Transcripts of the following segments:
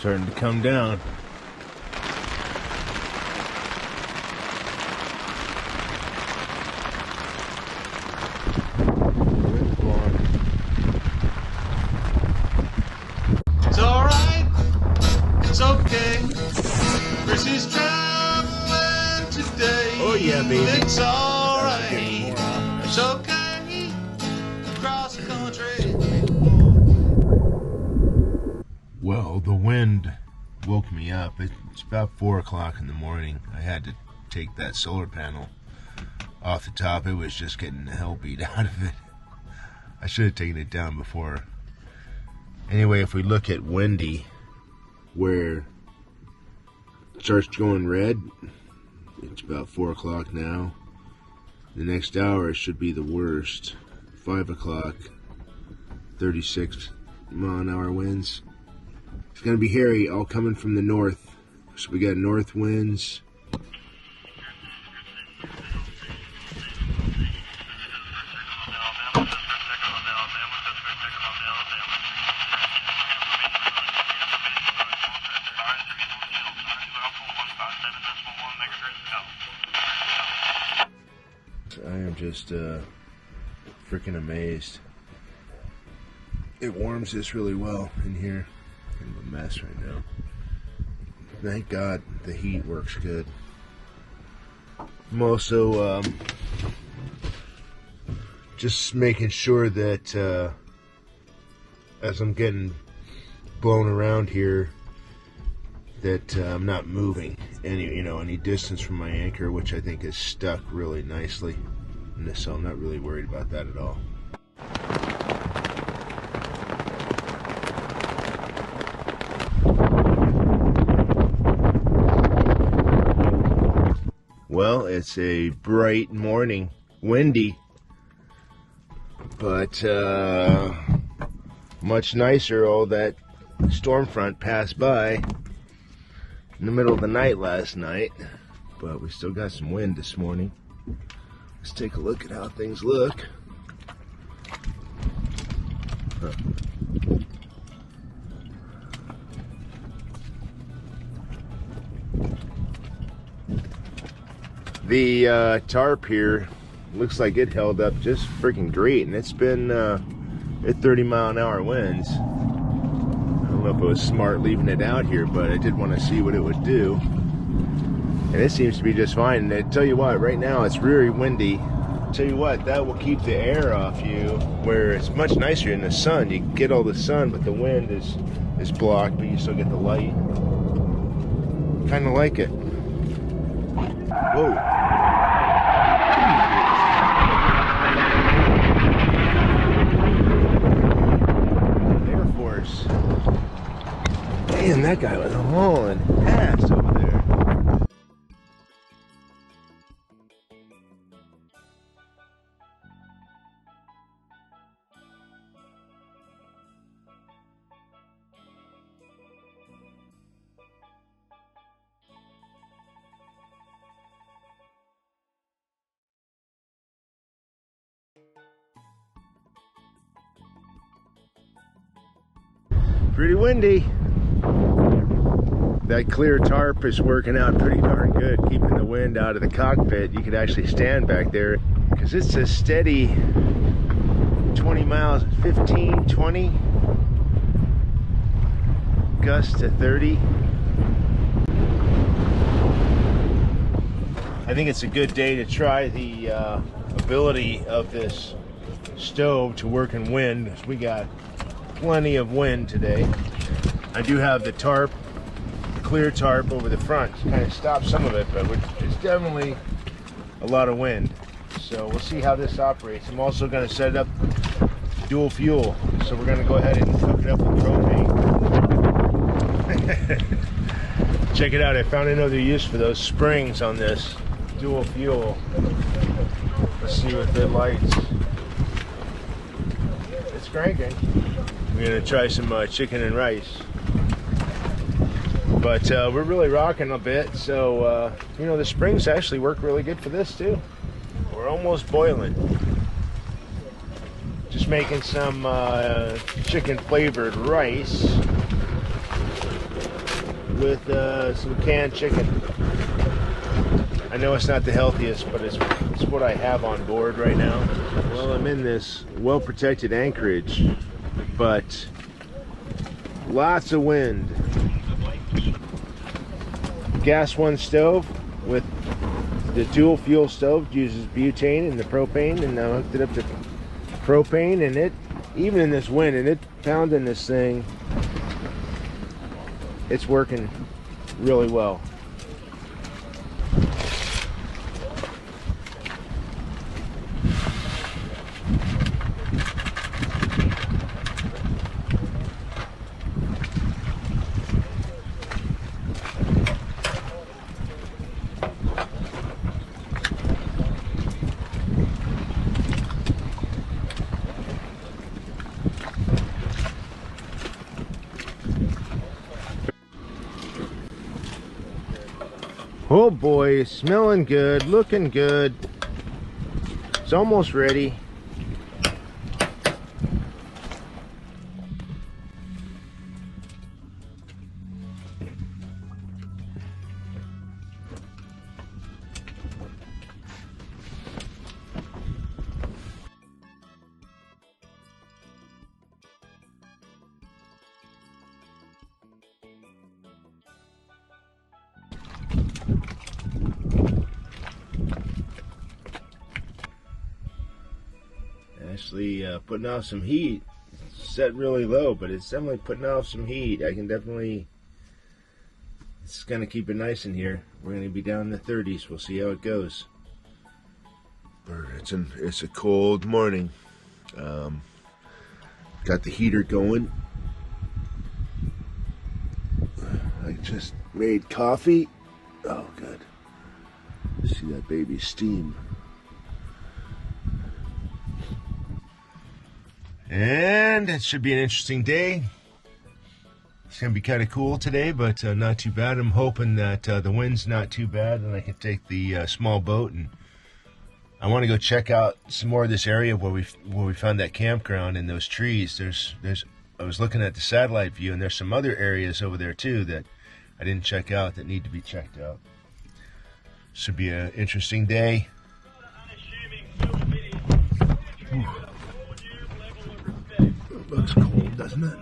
starting to come down. It's alright, it's okay. Chris is traveling today. Oh yeah, baby. It's alright, it's okay. Across the country. Well, the wind woke me up. It's about 4 o'clock in the morning. I had to take that solar panel off the top. It was just getting the hell beat out of it. I should have taken it down before. Anyway, if we look at Windy, where it starts going red, it's about 4 o'clock now. The next hour should be the worst. 5 o'clock, 36 mile an hour winds. It's going to be hairy, all coming from the north. So we got north winds. I am just freaking amazed. It warms this really well in here. I'm a mess right now. Thank God the heat works good. I'm also just making sure that as I'm getting blown around here, that I'm not moving any distance from my anchor, which I think is stuck really nicely. And so I'm not really worried about that at all. Well, it's a bright morning, windy, but much nicer. All that storm front passed by in the middle of the night last night, but we still got some wind this morning. Let's take a look at how things look. The tarp here looks like it held up just freaking great, and it's been at 30 mile an hour winds. I don't know if it was smart leaving it out here, but I did want to see what it would do. And it seems to be just fine. And I tell you what, right now it's really windy. Tell you what, that will keep the air off you, where it's much nicer in the sun. You get all the sun, but the wind is blocked, but you still get the light. Kind of like it. Whoa. Air Force. Man, that guy was hauling ass over there. Pretty windy. That clear tarp is working out pretty darn good, keeping the wind out of the cockpit. You could actually stand back there because it's a steady 20 miles, 15, 20, gust to 30. I think it's a good day to try the ability of this stove to work in wind. We got plenty of wind today. I do have the tarp, clear tarp over the front to kind of stop some of it, but it's definitely a lot of wind. So we'll see how this operates. I'm also going to set it up dual fuel, so we're going to go ahead and hook it up with propane. Check it out, I found another use for those springs on this dual fuel. Let's see what it lights. It's cranking. We're gonna try some chicken and rice, but we're really rocking a bit. So the springs actually work really good for this too. We're almost boiling. Just making some chicken flavored rice. with some canned chicken. I know it's not the healthiest, but it's what I have on board right now. Well, I'm in this well-protected anchorage, but lots of wind. Gas one stove with the dual fuel stove, uses butane and the propane, and I hooked it up to propane, and it, even in this wind, and it pounding this thing, it's working really well. Oh boy, smelling good, looking good. It's almost ready. Actually putting off some heat. It's set really low, but it's definitely putting off some heat. I can definitely, it's gonna keep it nice in here. We're gonna be down in the 30s. We'll see how it goes. It's a cold morning. Got the heater going. I just made coffee. Oh good. See that baby steam. And it should be an interesting day. It's going to be kind of cool today, but not too bad. I'm hoping that the wind's not too bad and I can take the small boat, and I want to go check out some more of this area where we found that campground and those trees. I was looking at the satellite view, and there's some other areas over there too that I didn't check out that need to be checked out. Should be an interesting day. Looks cold, doesn't it?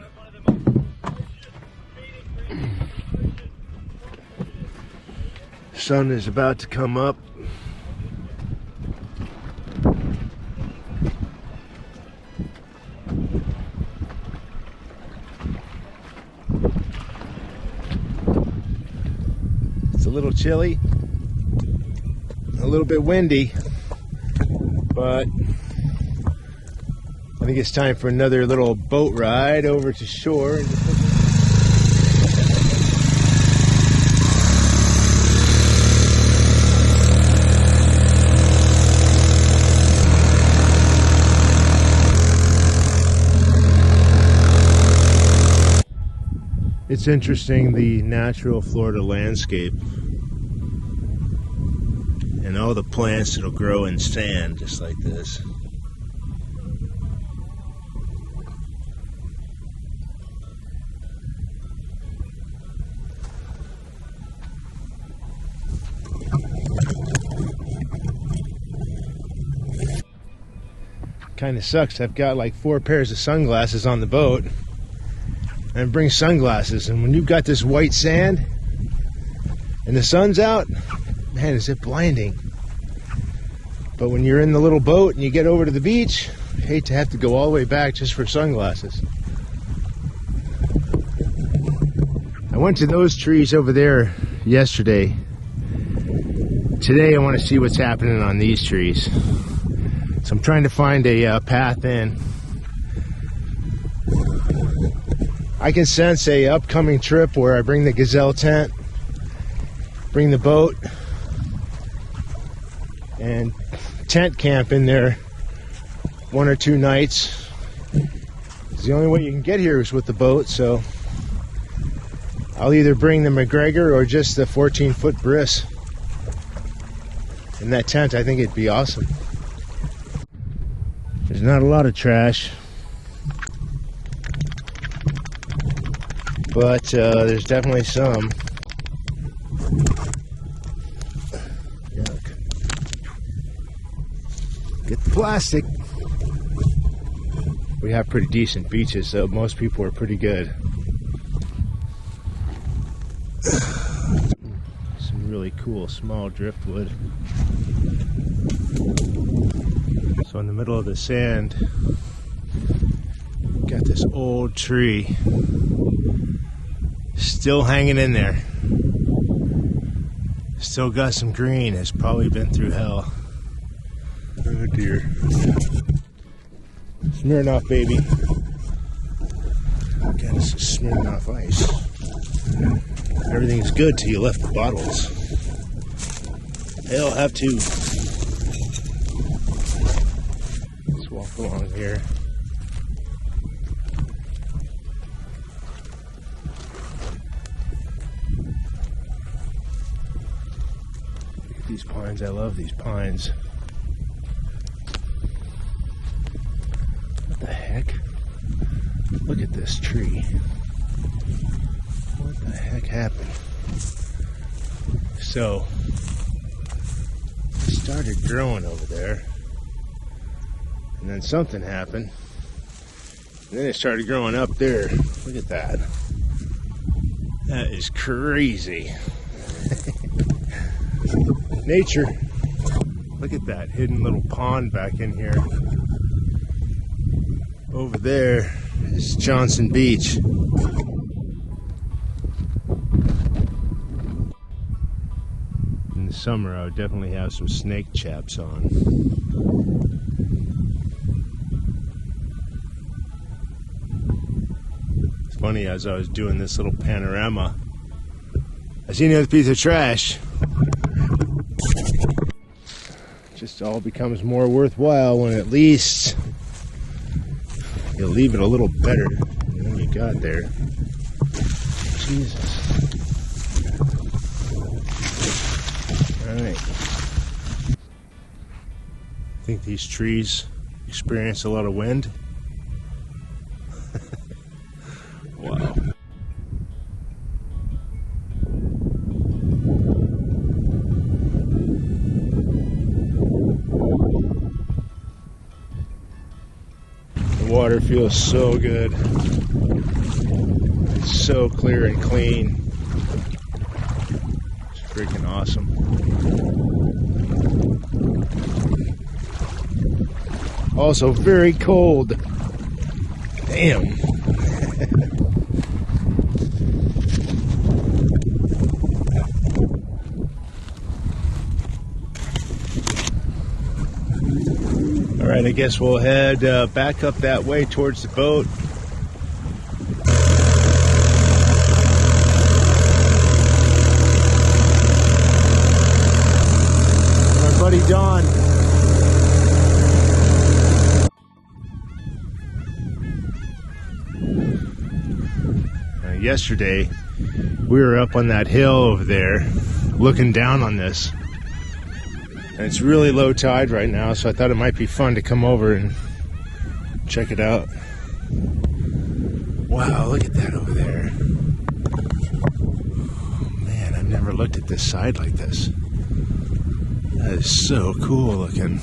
Sun is about to come up. It's a little chilly, a little bit windy, but I think it's time for another little boat ride over to shore. It's interesting, the natural Florida landscape and all the plants that'll grow in sand just like this. Kind of sucks. I've got like 4 pairs of sunglasses on the boat, and bring sunglasses, and when you've got this white sand and the sun's out, man, is it blinding. But when you're in the little boat and you get over to the beach, I hate to have to go all the way back just for sunglasses. I went to those trees over there yesterday. Today I want to see what's happening on these trees. So I'm trying to find a path in. I can sense a upcoming trip where I bring the gazelle tent, bring the boat, and tent camp in there 1 or 2 nights. It's the only way you can get here is with the boat, so I'll either bring the Macgregor or just the 14-foot Bris. In that tent, I think it'd be awesome. There's not a lot of trash, but there's definitely some. Yuck. Get the plastic. We have pretty decent beaches, so most people are pretty good. Some really cool small driftwood. So in the middle of the sand, got this old tree still hanging in there. Still got some green. It's probably been through hell. Oh dear. Smirnoff, baby. Got us some Smirnoff ice. Everything's good till you left the bottles. They'll have to. Let's walk along here. Look at these pines. I love these pines. What the heck? Look at this tree. What the heck happened? So, it started growing over there, and then something happened, and then it started growing up there. Look at that. That is crazy. Nature. Look at that hidden little pond back in here. Over there is Johnson Beach. In the summer, I would definitely have some snake chaps on. It's funny, as I was doing this little panorama, I seen another piece of trash. It just all becomes more worthwhile when at least you leave it a little better than you got there. Jesus. Alright. I think these trees experience a lot of wind. Wow. The water feels so good. It's so clear and clean. It's freaking awesome. Also very cold. Damn. Alright, I guess we'll head back up that way towards the boat. My buddy Don. Yesterday, we were up on that hill over there looking down on this. And it's really low tide right now, so I thought it might be fun to come over and check it out. Wow, look at that over there. Oh, man, I've never looked at this side like this. That is so cool looking.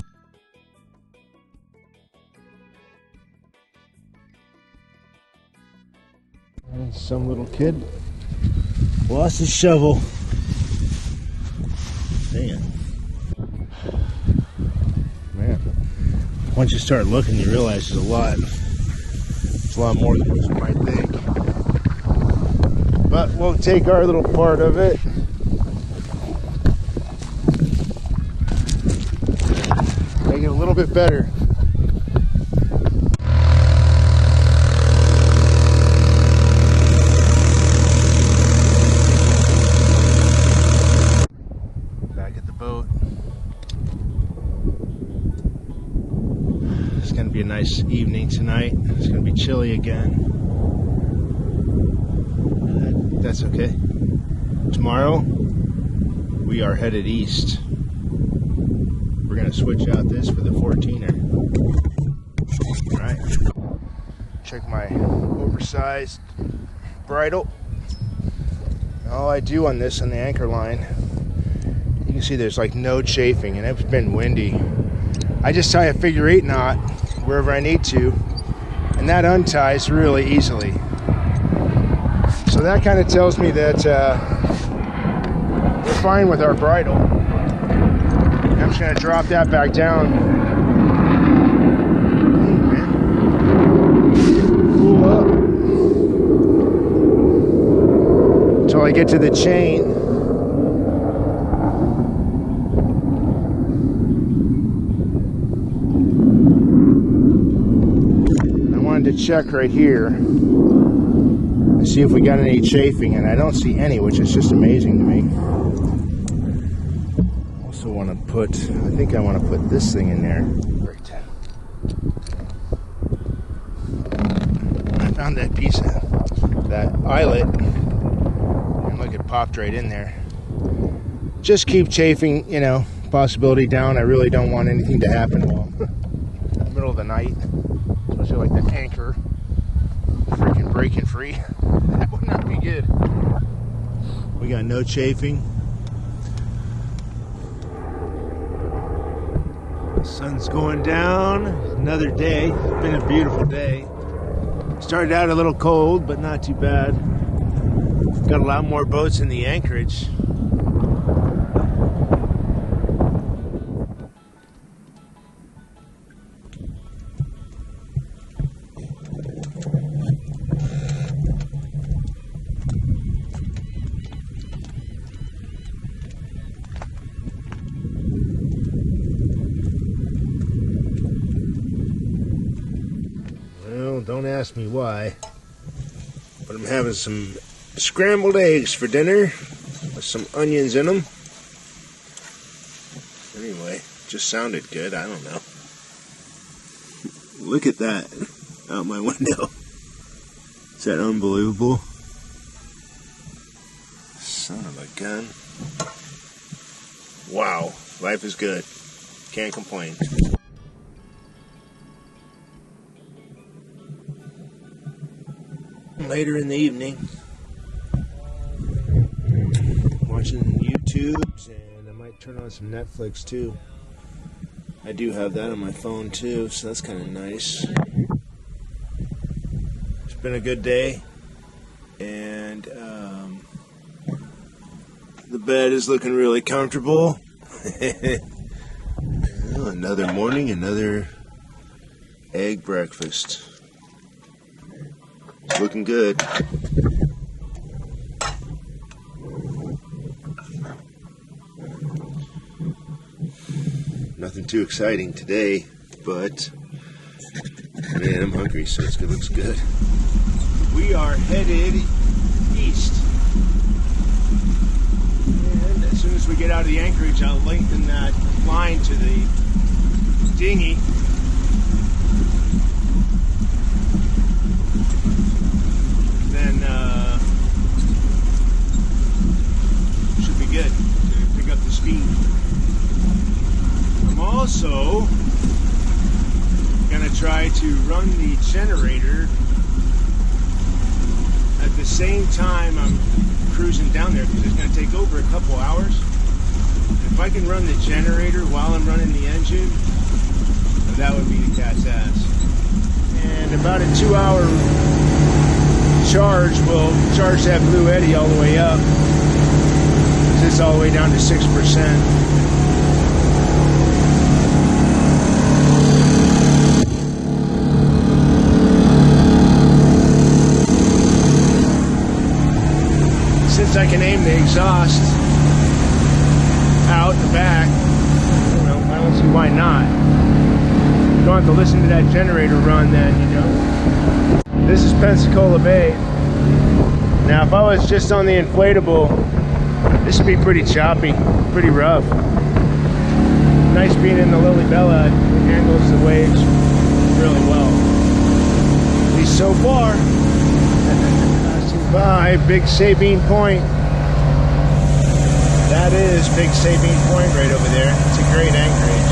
And some little kid lost his shovel. Man. Man. Once you start looking, you realize there's a lot. It's a lot more than what you might think. But we'll take our little part of it. Make it a little bit better. A nice evening tonight. It's going to be chilly again. That's okay. Tomorrow we are headed east. We're going to switch out this for the 14er. Alright. Check my oversized bridle. All I do on this, on the anchor line, you can see there's like no chafing, and it's been windy. I just tie a figure 8 knot wherever I need to, and that unties really easily. So that kind of tells me that we're fine with our bridle. I'm just going to drop that back down. Cool up until I get to the chain. I wanted to check right here and see if we got any chafing, and I don't see any, which is just amazing to me. Also want to put, I think I want to put this thing in there. Right. I found that piece of that eyelet, and look, it popped right in there. Just keep chafing, you know, possibility down. I really don't want anything to happen while in the middle of the night, especially like the anchor freaking breaking free. That would not be good. We got no chafing. Sun's going down. Another day. It's been a beautiful day. Started out a little cold, but not too bad. Got a lot more boats in the anchorage. Don't ask me why, but I'm having some scrambled eggs for dinner with some onions in them. Anyway, just sounded good. I don't know. Look at that out my window. Is that unbelievable? Son of a gun. Wow, life is good. Can't complain. Later in the evening, watching YouTubes, and I might turn on some Netflix too. I do have that on my phone too, so that's kind of nice. It's been a good day, and the bed is looking really comfortable. Well, another morning, another egg breakfast. It's looking good. Nothing too exciting today, but man, I'm hungry, so it looks good. We are headed east. And as soon as we get out of the anchorage, I'll lengthen that line to the dinghy. Then should be good to pick up the speed. I'm also gonna try to run the generator at the same time I'm cruising down there, because it's gonna take over a couple hours. And if I can run the generator while I'm running the engine, that would be the cat's ass. And about a 2-hour charge will charge that Blue Eddy all the way up. It's all the way down to 6%. Since I can aim the exhaust out the back, you know, I don't see why not. You don't have to listen to that generator run then, you know. This is Pensacola Bay. Now, if I was just on the inflatable, this would be pretty choppy, pretty rough. Nice being in the Lily Bella. It handles the waves really well. At least so far. Passing by Big Sabine Point. That is Big Sabine Point right over there. It's a great anchorage.